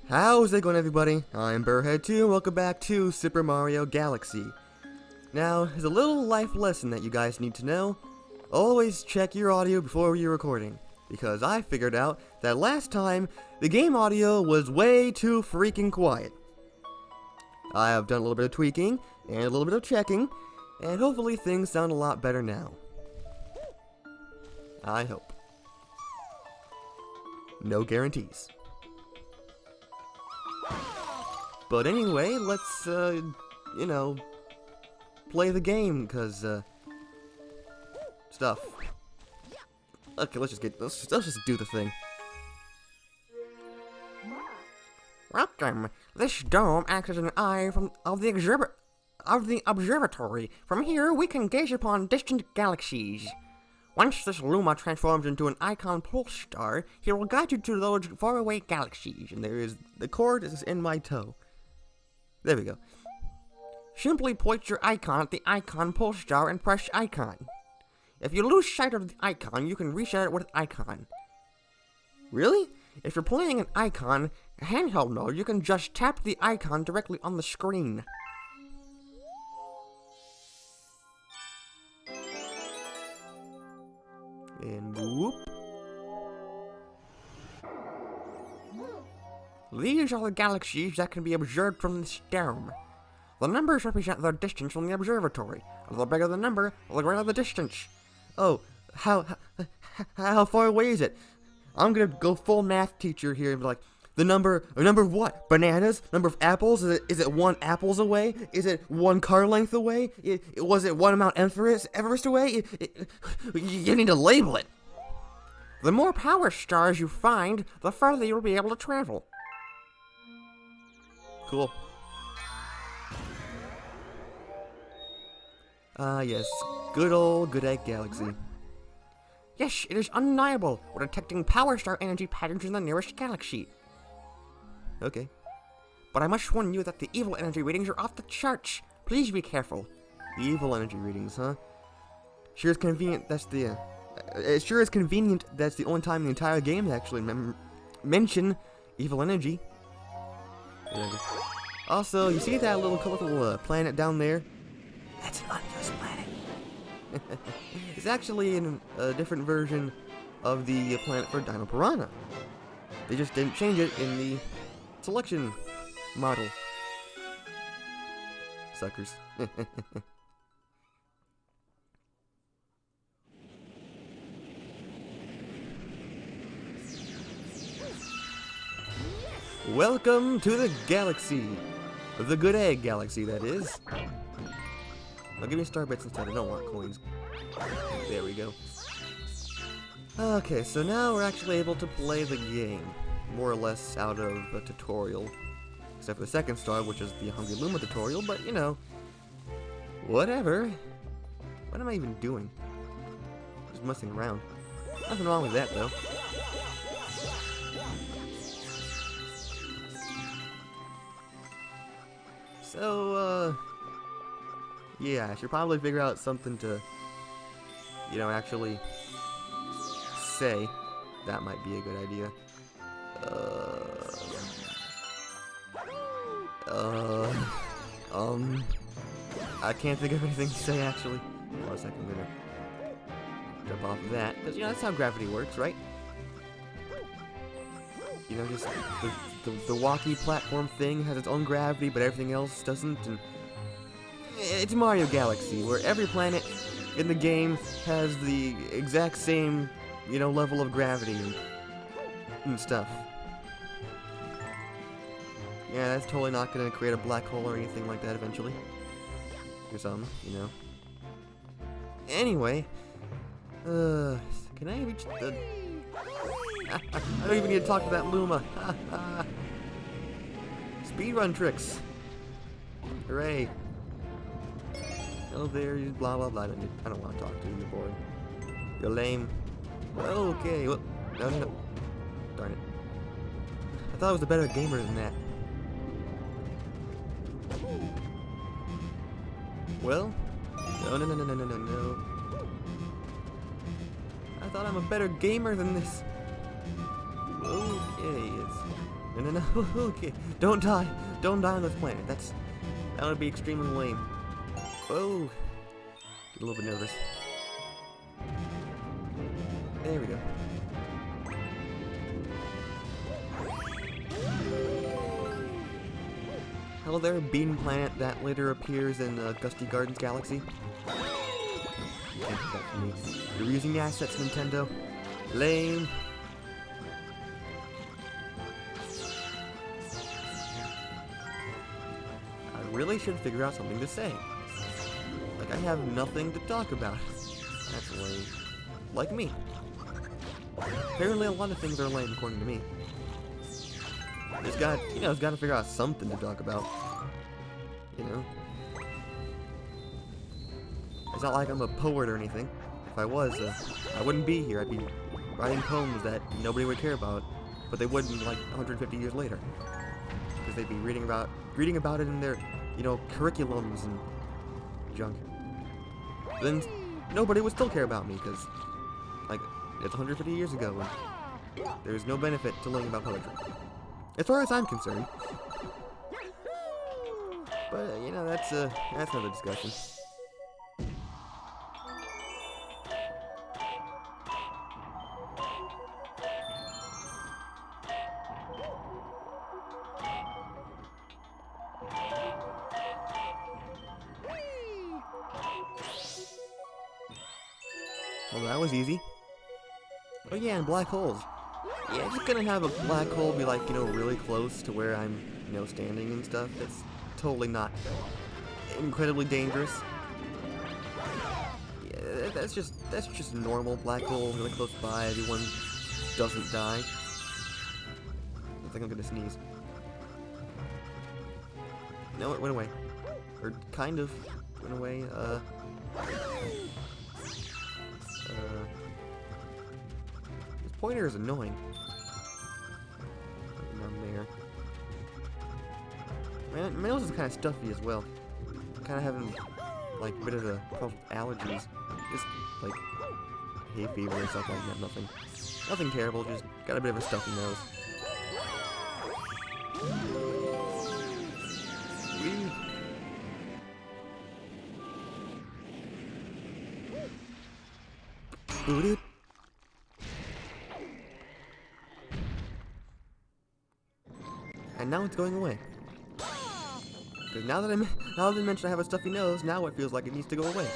How's it going, everybody? I'm Burrhead2 and welcome back to Super Mario Galaxy. Now, there's a little life lesson that you guys need to know. Always check your audio before you're recording, because I figured out that last time, the game audio was way too freaking quiet. I have done a little bit of tweaking and a little bit of checking, and hopefully things sound a lot better now. I hope. No guarantees. But anyway, let's, play the game, because, stuff. Okay, let's just do the thing. Welcome. This dome acts as an eye of the observatory. From here, we can gaze upon distant galaxies. Once this Luma transforms into an icon pulse star, he will guide you to those faraway galaxies. And the cord is in my toe. There we go. Simply point your icon at the icon pulse star and press icon. If you lose sight of the icon, you can reset it with icon. Really? If you're playing an icon handheld mode, you can just tap the icon directly on the screen. And whoop. These are the galaxies that can be observed from this dome. The numbers represent their distance from the observatory. The bigger the number, the greater the distance. Oh, how far away is it? I'm gonna go full math teacher here and be like, the number of what? Bananas? Number of apples? Is it 1 apples away? Is it 1 car length away? Was it 1 Mount Everest away? You need to label it. The more power stars you find, the further you'll be able to travel. Cool. Yes. Good old Good Egg Galaxy. Yes, it is undeniable. We're detecting power star energy patterns in the nearest galaxy. Okay. But I must warn you that the evil energy readings are off the charts. Please be careful. The evil energy readings, huh? Sure is convenient it sure is convenient that's the only time in the entire game to actually mention evil energy. Also, you see that little colorful planet down there? That's an unused planet. It's actually in a different version of the planet for Dino Piranha. They just didn't change it in the selection model. Suckers. Welcome to the galaxy. The Good Egg Galaxy, that is. Now give me star bits instead, I don't want coins. There we go. Okay, so now we're actually able to play the game. More or less out of a tutorial. Except for the second star, which is the Hungry Luma tutorial, but you know. Whatever. What am I even doing? Just messing around. Nothing wrong with that, though. So, yeah, I should probably figure out something to, actually say. That might be a good idea. I can't think of anything to say, actually. Hold on a second, I'm gonna jump off of that. Because, that's how gravity works, right? Just the walkie platform thing has its own gravity, but everything else doesn't, and it's Mario Galaxy, where every planet in the game has the exact same, level of gravity and stuff. Yeah, that's totally not gonna create a black hole or anything like that eventually. Or something, Anyway, can I reach the... I don't even need to talk to that Luma. Speedrun tricks. Hooray. Oh, there you blah blah blah. I don't want to talk to you. You're boring. You're lame. Okay. Well, no. Darn it. I thought I was a better gamer than that. Well, no. I thought I'm a better gamer than this. Okay, No, no, no. Okay. Don't die. Don't die on this planet. That would be extremely lame. Oh. Get a little bit nervous. There we go. Hello there, Bean Planet that later appears in Gusty Gardens Galaxy. Can't do that for me. You're using the assets, Nintendo. Lame. I really should figure out something to say. Like, I have nothing to talk about. That's lame. Like me. Apparently a lot of things are lame according to me. Just gotta figure out something to talk about. You know? It's not like I'm a poet or anything. If I was, I wouldn't be here. I'd be writing poems that nobody would care about, but they wouldn't like 150 years later. Because they'd be reading about it in their, curriculums and junk. Then nobody would still care about me, because, like, it's 150 years ago, and there's no benefit to learning about poetry. As far as I'm concerned. But, that's another discussion. Well, that was easy. Oh yeah, and black holes. Yeah, just gonna have a black hole be like, really close to where I'm, standing and stuff. That's totally not incredibly dangerous. Yeah, that's just normal black hole, really close by. Everyone doesn't die. I think I'm gonna sneeze. No, it went away. Or kind of went away. This pointer is annoying. Down there. My nose is kind of stuffy as well. Kind of having, like, a bit of a problem with allergies. Just, like, hay fever and stuff like that. Nothing terrible, just got a bit of a stuffy nose. Whee! Booted. And now it's going away. Because now that I mentioned I have a stuffy nose, now it feels like it needs to go away.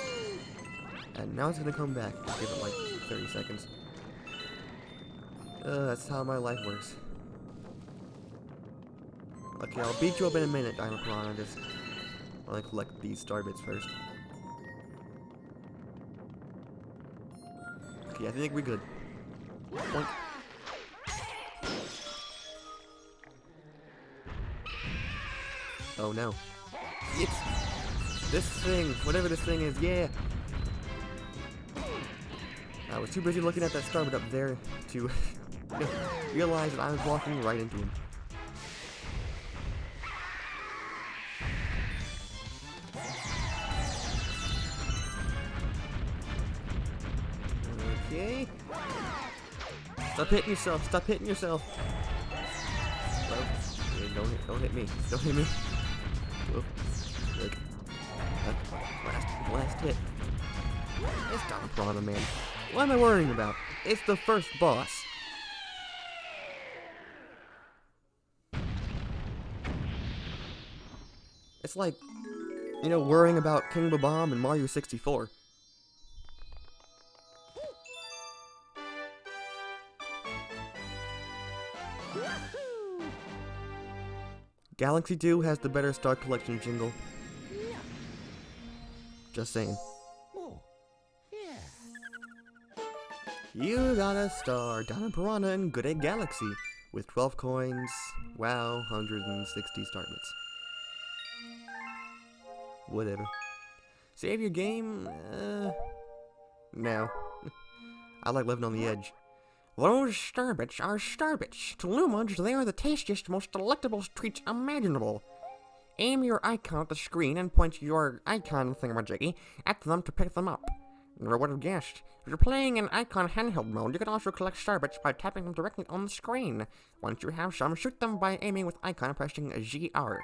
And now it's gonna come back. I'll give it like 30 seconds. That's how my life works. Okay, I'll beat you up in a minute, Dino Piranha. Just want to collect these star bits first. Okay, I think we're good. Boink. Oh no. It's this thing, whatever this thing is, yeah! I was too busy looking at that star bit up there to realize that I was walking right into him. Okay. Stop hitting yourself. Stop hitting yourself. Well, don't hit me. Don't hit me. Whoop. Look. Last hit. It's Dino Piranha, man. What am I worrying about? It's the first boss. It's like, worrying about King Bomb and Mario 64. Galaxy 2 has the better Star Collection jingle. Just saying. You got a star, Dino Piranha in Good Egg Galaxy, with 12 coins, wow, 160 star bits. Whatever. Save your game? No. I like living on the edge. Those starbits are starbits. To Lumage, they are the tastiest, most delectable treats imaginable. Aim your icon at the screen and point your icon thingamajiggy at them to pick them up. Never would have guessed. If you're playing in Icon handheld mode, you can also collect starbits by tapping them directly on the screen. Once you have some, shoot them by aiming with Icon and pressing GR.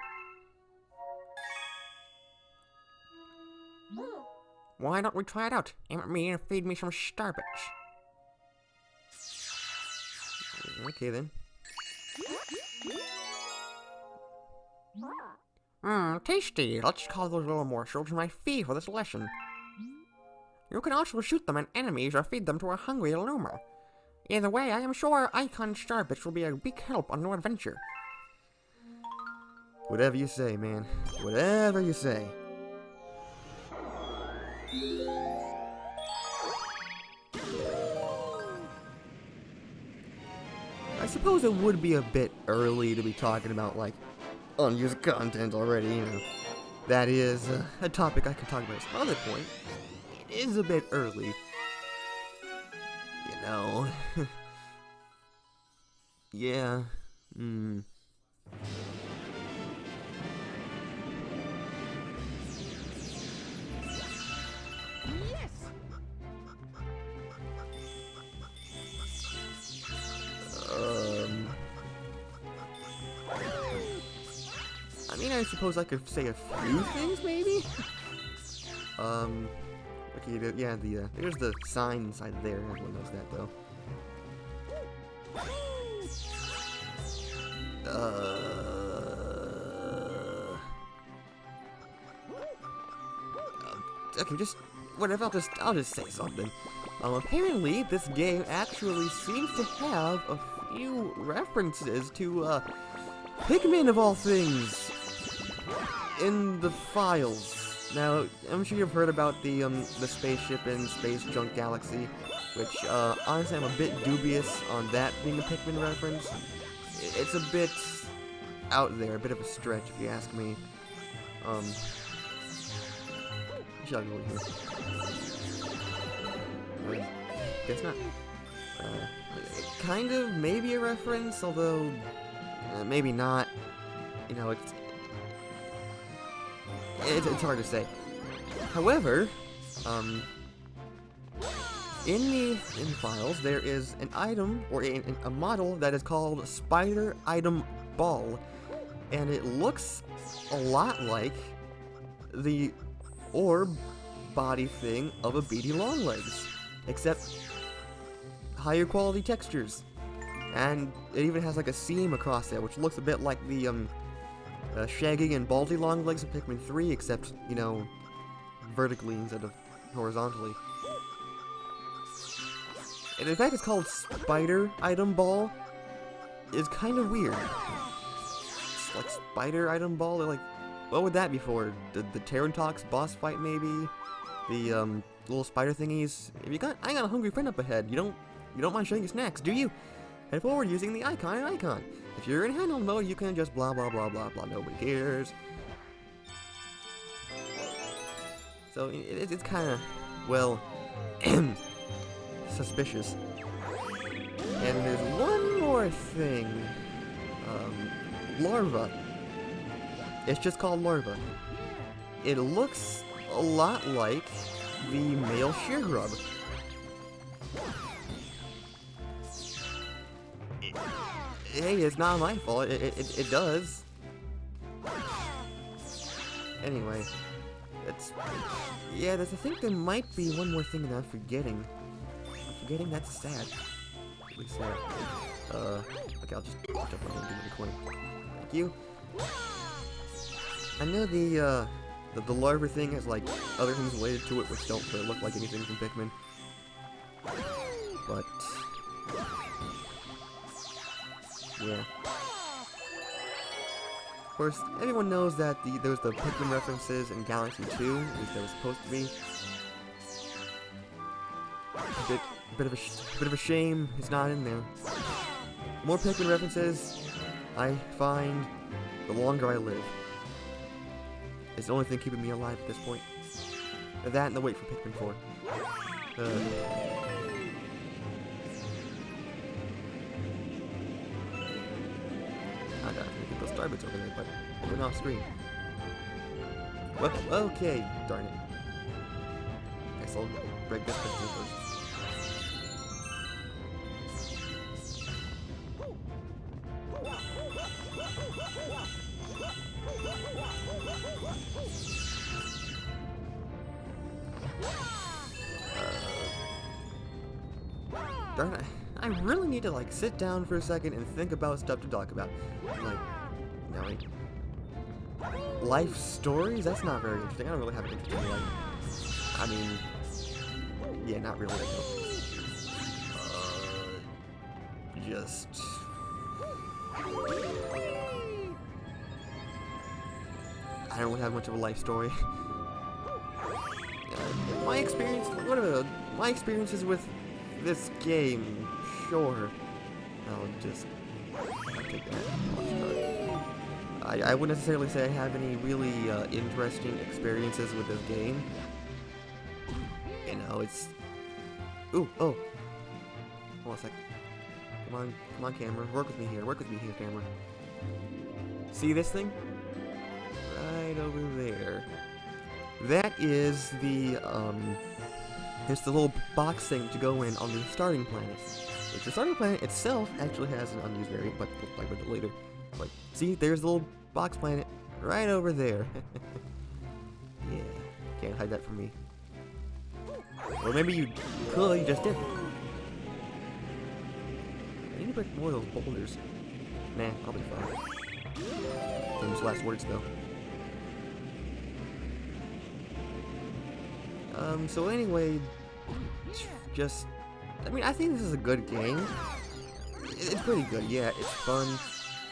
Why don't we try it out? Aim at me and feed me some starbits. Okay then. Tasty. Let's call those little morsels my fee for this lesson. You can also shoot them at enemies or feed them to a hungry Luma. Either way, I am sure Icon starbits will be a big help on your adventure. Whatever you say, man. Whatever you say. I suppose it would be a bit early to be talking about, like, unused content already, you know. That is a topic I can talk about at some other point. It is a bit early. You know. Yeah. I mean, I suppose I could say a few things, maybe? Okay, yeah, there's the sign inside there. Everyone knows that, though. Okay, just whatever. I'll just say something. Apparently, this game actually seems to have a few references to Pikmin of all things in the files. Now, I'm sure you've heard about the spaceship in Space Junk Galaxy, which honestly I'm a bit dubious on that being a Pikmin reference. It's a bit out there, a bit of a stretch if you ask me. Shall I go here? Guess not. Kind of, maybe a reference, although maybe not. You know, it's hard to say. However, in the files there is an item or a model that is called Spider Item Ball, and it looks a lot like the orb body thing of a BD Longlegs, except higher quality textures, and it even has like a seam across there, which looks a bit like the Shaggy and Baldy Longlegs of Pikmin 3, except, you know, vertically instead of horizontally. And in fact, it's called Spider Item Ball. It's kind of weird. It's like Spider Item Ball. Like, what would that be for? The Pterantox boss fight, maybe? The little spider thingies. I got a hungry friend up ahead. You don't mind sharing your snacks, do you? Head forward using the icon. If you're in handheld mode, you can just blah blah blah blah blah. Nobody cares. So it's kind of, well, suspicious. And there's one more thing. Larva. It's just called Larva. It looks a lot like the male sheargrub. Hey, it's not my fault. It does. Anyway, yeah. I think there might be one more thing that I'm forgetting. That's sad. Really sad. Okay, I'll just jump on and give me the coin. Thank you. I know the larva thing has like other things related to it which don't really look like anything from Pikmin. But yeah. Of course, everyone knows that there was the Pikmin references in Galaxy 2, at least there was supposed to be. Bit of a shame it's not in there. More Pikmin references I find the longer I live. It's the only thing keeping me alive at this point. That and the wait for Pikmin 4. I gotta get those starbits over there, but they went off screen. Well, okay, darn it. guess I'll break this pistol first. Darn it. I really need to like sit down for a second and think about stuff to talk about. Like, no, wait. Life stories? That's not very interesting. I don't really have an interesting life. I mean, yeah, not really. Just. I don't have much of a life story. My experiences with this game, sure. I'll take that. I wouldn't necessarily say I have any really interesting experiences with this game. You know, it's. Ooh, oh. Hold on a second. Come on, camera. Work with me here, camera. See this thing? Right over there. That is the, it's the little box thing to go in on the starting planet. Which the starting planet itself actually has an unused variant, but we'll talk about it later. Like, see, there's the little box planet right over there. Yeah, can't hide that from me. Or maybe you could, you just didn't. I need to break more of those boulders. Nah, I'll be fine. Famous last words, though. So anyway, just, I mean, I think this is a good game. It's pretty good, yeah, it's fun.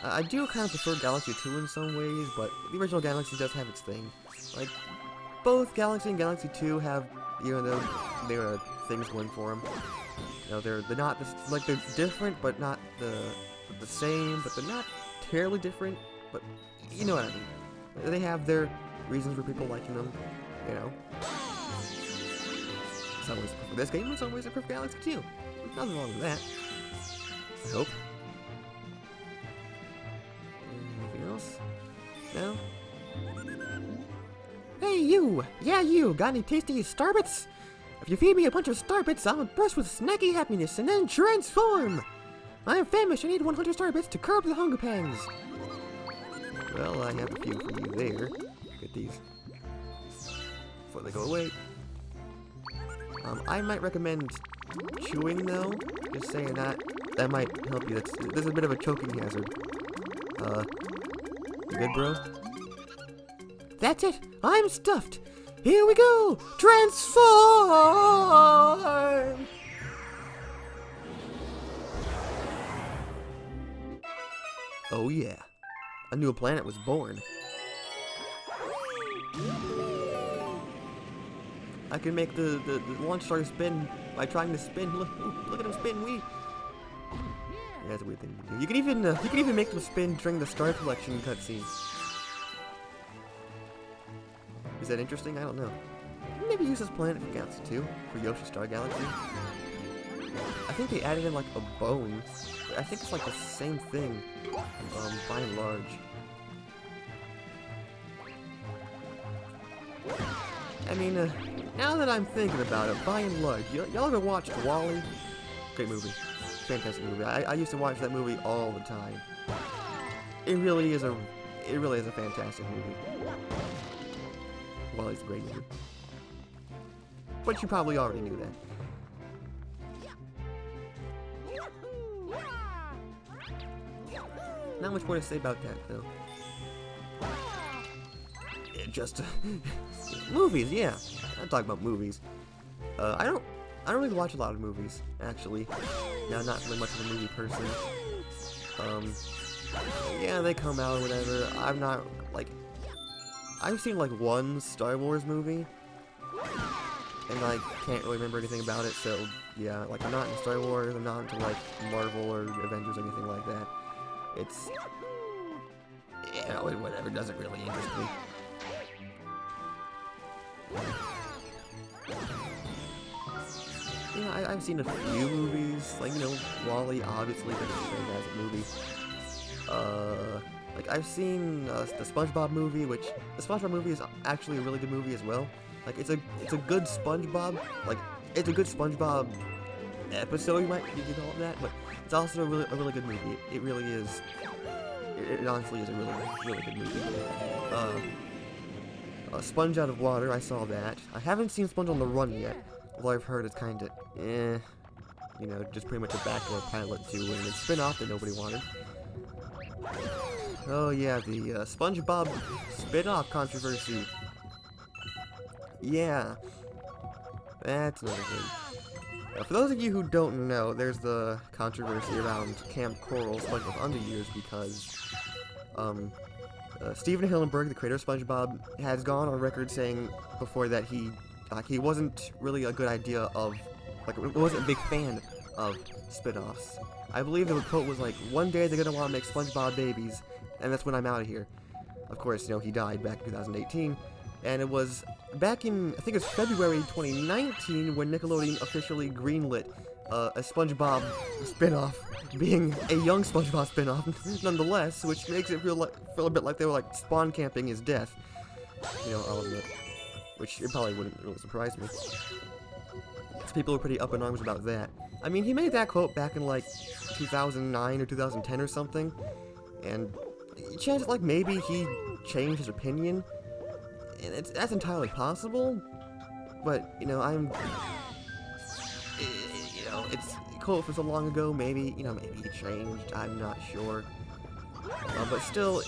I do kind of prefer Galaxy 2 in some ways, but the original Galaxy does have its thing. Like, both Galaxy and Galaxy 2 have, you know, their things going for them. You know, they're not this, like, they're different, but not the same, but they're not terribly different, but you know what I mean. They have their reasons for people liking them, you know. In some ways I prefer this game, in some ways I prefer Galaxy 2. Nothing wrong with that. I hope. Anything else? No? Hey you! Yeah you! Got any tasty Starbits? If you feed me a bunch of Starbits, I'll burst with snacky happiness and then transform! I'm famished, I need 100 Starbits to curb the hunger pangs! Well, I have a few for you there. Get these. Before they go away. I might recommend chewing though. Just saying that. That might help you. There's a bit of a choking hazard. You good, bro? That's it! I'm stuffed! Here we go! Transform! Oh yeah. A new planet was born. I can make the launch star spin by trying to spin. Look at him spin. Yeah, that's a weird thing to do. You can even make them spin during the Star Collection cutscene. Is that interesting? I don't know. Maybe use this planet for Galaxy 2 for Yoshi Star Galaxy. I think they added in like a bone. I think it's like the same thing, by and large. I mean, now that I'm thinking about it, by and large, y'all ever watched WALL-E? Great movie. Fantastic movie. I used to watch that movie all the time. It really is a fantastic movie. WALL-E's a great movie. But you probably already knew that. Not much more to say about that, though. Yeah, just movies, yeah. I'm talking about movies. I don't really watch a lot of movies, actually. Now, not really much of a movie person. Yeah, they come out or whatever. I'm not like. I've seen like one Star Wars movie, and I can't really remember anything about it. So yeah, like I'm not into Star Wars. I'm not into like Marvel or Avengers or anything like that. It's, you know, whatever, doesn't really interest me. You know, I've seen a few movies, like, you know, WALL-E, obviously, but it's a fantastic movie. Like, I've seen the SpongeBob movie, which, the SpongeBob movie is actually a really good movie as well. Like, it's a good SpongeBob, like, it's a good SpongeBob episode, you could call it that, but it's also a really good movie. It really is. It honestly is a really good movie. Sponge Out of Water, I saw that. I haven't seen Sponge on the Run yet, although I've heard it's kinda, you know, just pretty much a backdoor pilot to an spin-off that nobody wanted. Oh yeah, the SpongeBob spin-off controversy. Yeah, that's another thing. For those of you who don't know, there's the controversy around Camp Coral SpongeBob Underyears because Steven Hillenburg, the creator of SpongeBob, has gone on record saying before that he wasn't really a good idea of, like, wasn't a big fan of spin-offs. I believe the quote was like, "One day they're gonna want to make SpongeBob babies, and that's when I'm out of here." Of course, you know, he died back in 2018, and it was back in, I think it was February 2019 when Nickelodeon officially greenlit a SpongeBob spin-off, being a young SpongeBob spin-off nonetheless, which makes it feel a bit like they were like spawn camping his death. You know, I'll admit, which it probably wouldn't really surprise me. People were pretty up in arms about that. I mean, he made that quote back in like 2009 or 2010 or something, and chances like maybe he changed his opinion, and that's entirely possible. But you know, you know, it's a quote from so long ago. Maybe maybe he changed. I'm not sure. But still,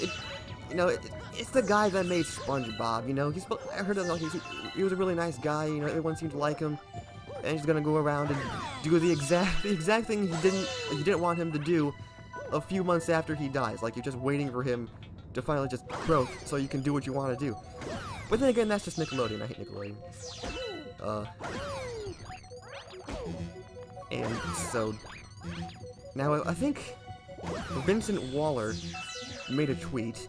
you know, it's the guy that made SpongeBob. You know, I heard that he was a really nice guy. You know, everyone seemed to like him. And he's gonna go around and do the exact thing you didn't want him to do a few months after he dies. Like, you're just waiting for him to finally just croak so you can do what you want to do. But then again, that's just Nickelodeon. I hate Nickelodeon. And so now I think Vincent Waller made a tweet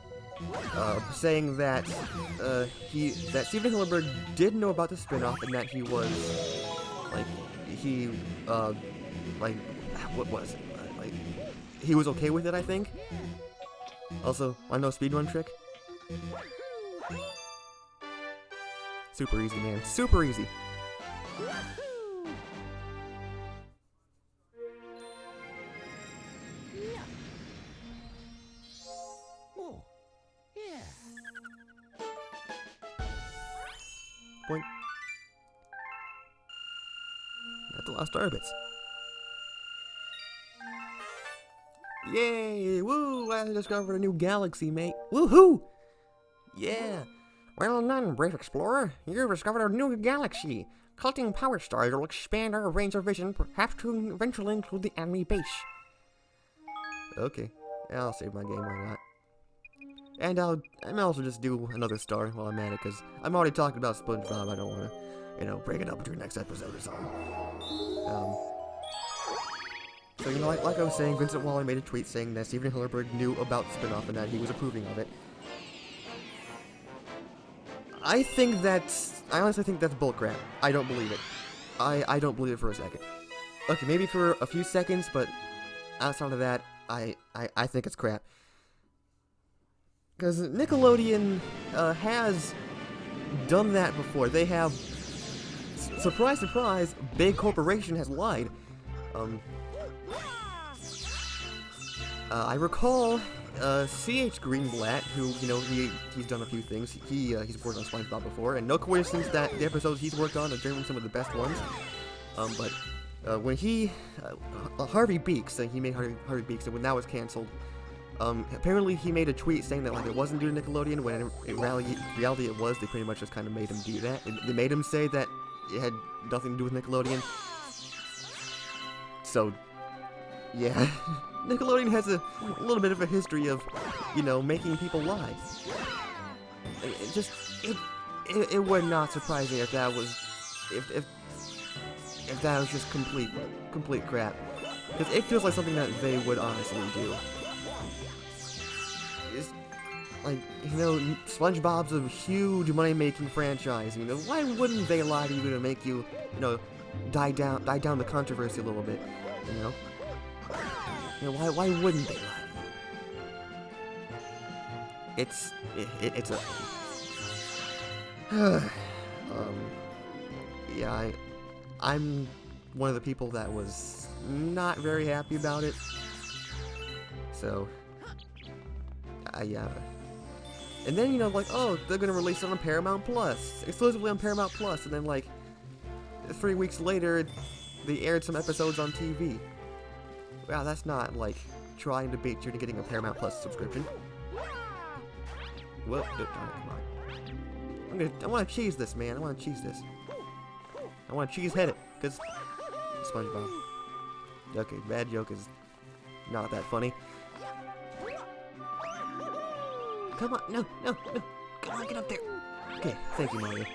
saying that that Steven Hillenburg did know about the spin-off and that he was what was it? Like, he was okay with it, I think. Also, wanna know a speedrun trick? Super easy, man. Super easy. Point. That's a lot of star bits. Yay! Woo! I discovered a new galaxy, mate. Woohoo! Yeah! Well done, brave explorer. You've discovered a new galaxy. Collecting power stars will expand our range of vision, perhaps to eventually include the enemy base. Okay. I'll save my game, why not? And I may also just do another star while I'm at it, because I'm already talking about SpongeBob. I don't want to, you know, break it up into the next episode or something. So, you know, like I was saying, Vincent Waller made a tweet saying that Steven Hillenburg knew about the spin-off and that he was approving of it. I honestly think that's bullcrap. I don't believe it. I don't believe it for a second. Okay, maybe for a few seconds, but outside of that, I think it's crap. Because Nickelodeon has done that before. They have, surprise, surprise, big corporation has lied. I recall C.H. Greenblatt, who, you know, he's done a few things. He's worked on SpongeBob before, and no coincidence that the episodes he's worked on are generally some of the best ones. But when Harvey Beaks, he made Harvey Beaks, and when that was canceled, apparently he made a tweet saying that, like, it wasn't due to Nickelodeon, when in reality it was. They pretty much just kind of made him do that. They made him say that it had nothing to do with Nickelodeon. So, yeah. Nickelodeon has a little bit of a history of, you know, making people lie. It would not surprise me if that was, if that was just complete crap. Because it feels like something that they would honestly do. It's, like, you know, SpongeBob's a huge money-making franchise. You know, why wouldn't they lie to you to make you, you know, die down the controversy a little bit? You know. You know, why wouldn't they lie? It's a... Yeah, I'm one of the people that was not very happy about it. So, and then, you know, like, oh, they're gonna release it on Paramount Plus, exclusively on Paramount Plus, and then, like, 3 weeks later, they aired some episodes on TV. Wow, that's not, like, trying to bait you into getting a Paramount Plus subscription. Well, come on. I want to cheese this, man. I want to cheese this. I want to cheese-head it, because SpongeBob. Okay, bad joke is not that funny. Come on, no. Come on, get up there. Okay, thank you, Mario.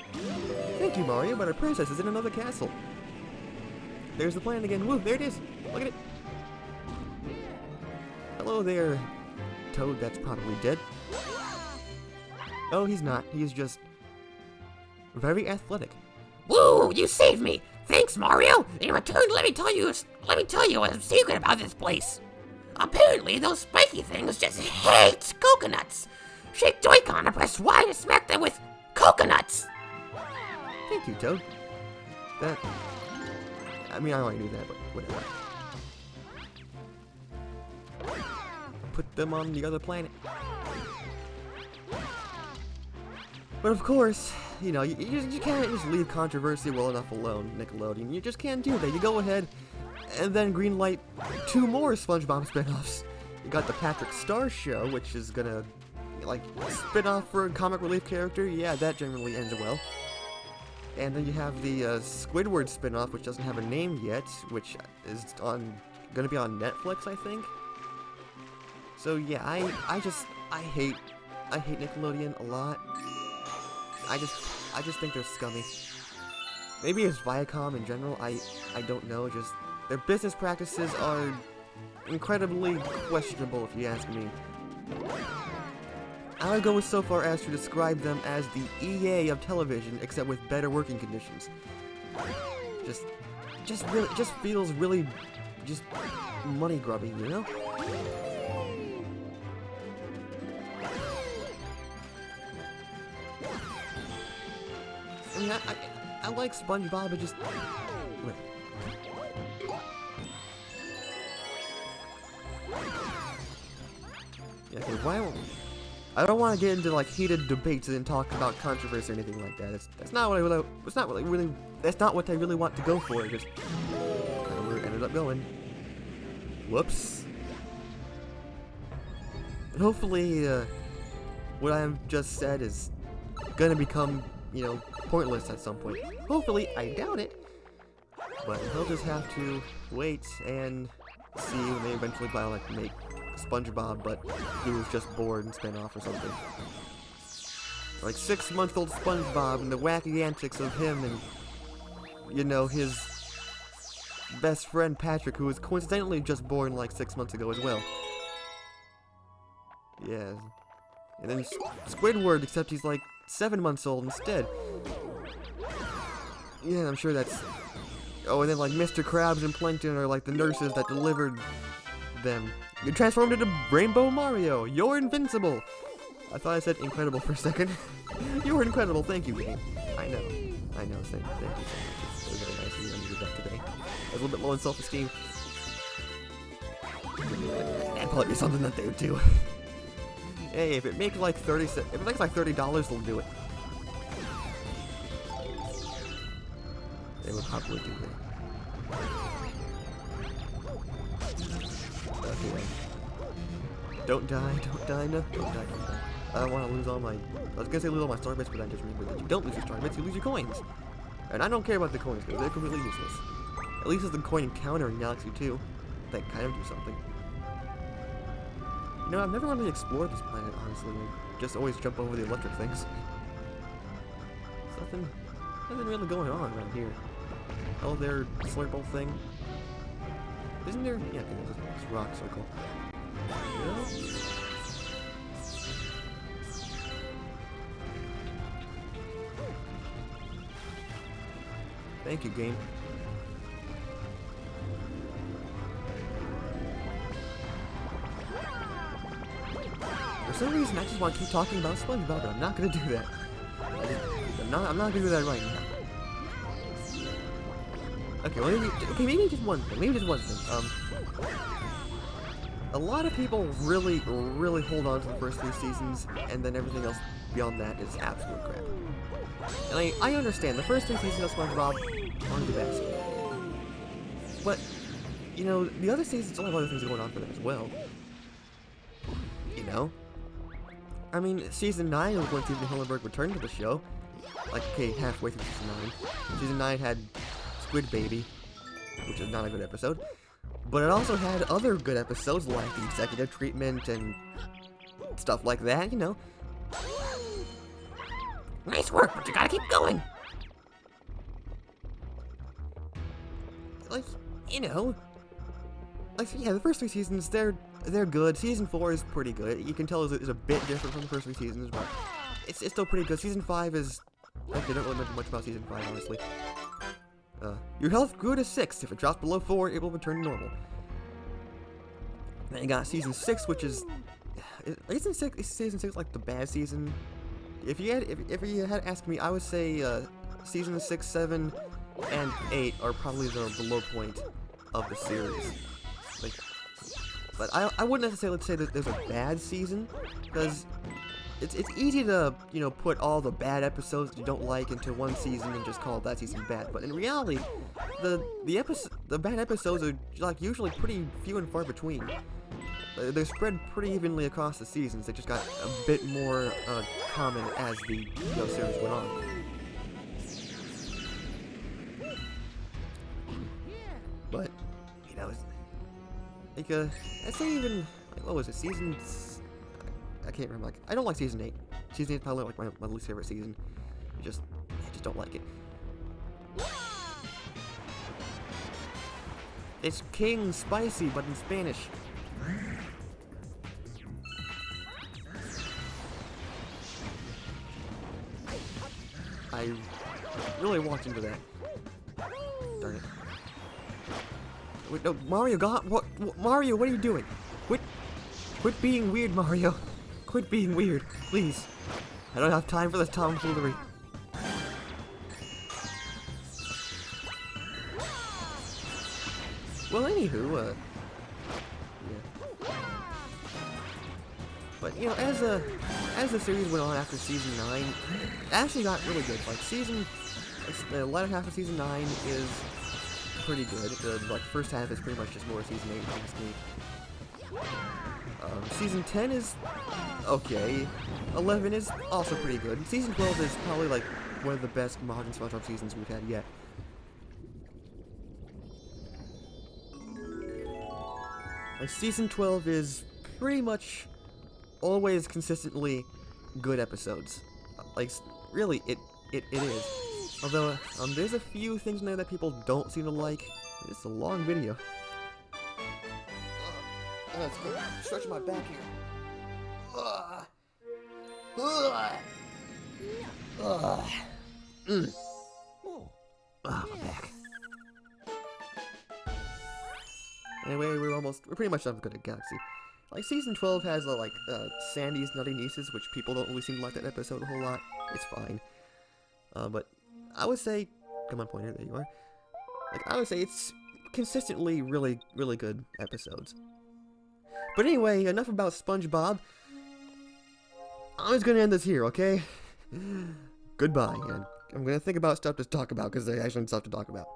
Thank you, Mario, but our princess is in another castle. There's the plan again. Woo, there it is. Look at it. Hello there, Toad that's probably dead. Oh, he's not. He's just very athletic. Woo! You saved me! Thanks, Mario! In return, let me tell you a secret about this place. Apparently, those spiky things just hate coconuts. Shake Joy-Con and press Y to smack them with coconuts. Thank you, Toad. I mean, I already knew that, but whatever. Put them on the other planet. But of course, you know, you can't just leave controversy well enough alone, Nickelodeon. You just can't do that. You go ahead and then greenlight 2 more SpongeBob spin-offs. You got the Patrick Star Show, which is gonna, like, spin-off for a comic relief character. Yeah, that generally ends well. And then you have the Squidward spin-off, which doesn't have a name yet, which is gonna be on Netflix, I think. So yeah, I hate Nickelodeon a lot. I just think they're scummy. Maybe it's Viacom in general, I don't know, just their business practices are incredibly questionable if you ask me. I would go so far as to describe them as the EA of television, except with better working conditions. Just feels really just money grubby, you know? I mean, I like SpongeBob, but just... Wait. Yeah, okay, why don't... I don't want to get into, like, heated debates and talk about controversy or anything like that. That's not what I really... That's not what I really want to go for. Just... kind of where it ended up going. Whoops. And hopefully, what I've just said is gonna become, you know, pointless at some point. Hopefully, I doubt it. But he'll just have to wait and see when they eventually make SpongeBob, but he was just bored and spin off or something. Like 6-month-old SpongeBob and the wacky antics of him and, you know, his best friend Patrick, who was coincidentally just born like 6 months ago as well. Yeah. And then Squidward, except he's like 7 months old instead. Yeah, I'm sure that's... Oh, and then like Mr. Krabs and Plankton are like the nurses that delivered them. You're transformed into Rainbow Mario! You're invincible! I thought I said incredible for a second. You were incredible, thank you, game. I know, thank you so much. It was very nice of you when you did that today. I was a little bit low in self-esteem. That'd probably be something that they would do. Hey, if it makes like $30, they'll do it. They would probably do that. Okay. Don't die, no, don't die. I don't want to lose all my... I was gonna say lose all my star bits, but I just remembered that you don't lose your star bits, you lose your coins. And I don't care about the coins, because they're completely useless. At least there's the coin encounter in Galaxy 2. That kind of do something. You know, I've never really explored this planet, honestly. I just always jump over the electric things. There's nothing really going on around here. Oh, their Slurple thing. Isn't there? Yeah, there's this rock circle. Yeah. Thank you, game. For some reason, I just want to keep talking about SpongeBob, but I'm not going to do that. I'm I'm not gonna do that right now. Okay, well, maybe just one thing. Maybe just one thing. A lot of people really hold on to the first 3 seasons, and then everything else beyond that is absolute crap. And I understand, the first 3 seasons of SpongeBob aren't the best. But, you know, the other seasons all have other things going on for them as well. You know? I mean, Season 9 was when Stephen Hillenburg returned to the show. Like, okay, halfway through Season 9. Season 9 had Squid Baby, which is not a good episode. But it also had other good episodes like the executive treatment and stuff like that, you know. Nice work, but you gotta keep going. Like, you know, like, yeah, the first 3 seasons, they're good. Season 4 is pretty good. You can tell it's a bit different from the first 3 seasons, but it's still pretty good. Season 5 is, like, they don't really mention much about Season 5, honestly. Your health grew to 6. If it drops below 4, it will return to normal. Then you got Season 6, which is Season 6 like the bad season. If you had to ask me, I would say Season 6, 7, and 8 are probably the low point of the series. Like, but I wouldn't necessarily say that there's a bad season, because it's easy to, you know, put all the bad episodes that you don't like into one season and just call that season bad. But in reality, the bad episodes are like usually pretty few and far between. They're spread pretty evenly across the seasons. They just got a bit more common as the series went on. But you know, like I'd say even what was it, season? I can't remember. Like, I don't like Season 8. Season 8 is probably like my least favorite season. I just don't like it. It's King Spicy, but in Spanish. I really walked into that. Darn it. Wait, no, Mario got what? Mario, what are you doing? Quit being weird, Mario. Quit being weird, please. I don't have time for this tomfoolery. Well, anywho, yeah. But you know, as the series went on after Season 9, it actually got really good. Like the latter half of Season 9 is pretty good. The first half is pretty much just more Season 8, honestly. Season 10 is okay. 11 is also pretty good. Season 12 is probably like one of the best modern SpongeBob seasons we've had yet. Like, Season 12 is pretty much always consistently good episodes. Like, really, it is. Although, there's a few things in there that people don't seem to like. It's a long video. Let's go. Stretching my back here. My back. Anyway, we're pretty much done with Good Galaxy. Like, Season 12 has, Sandy's Nutty Nieces, which people don't really seem to like that episode a whole lot. It's fine. But I would say, come on, Pointer, there you are. Like, I would say it's consistently really good episodes. But anyway, enough about SpongeBob. I'm just gonna end this here, okay? Goodbye, and I'm gonna think about stuff to talk about, because there's actually stuff to talk about.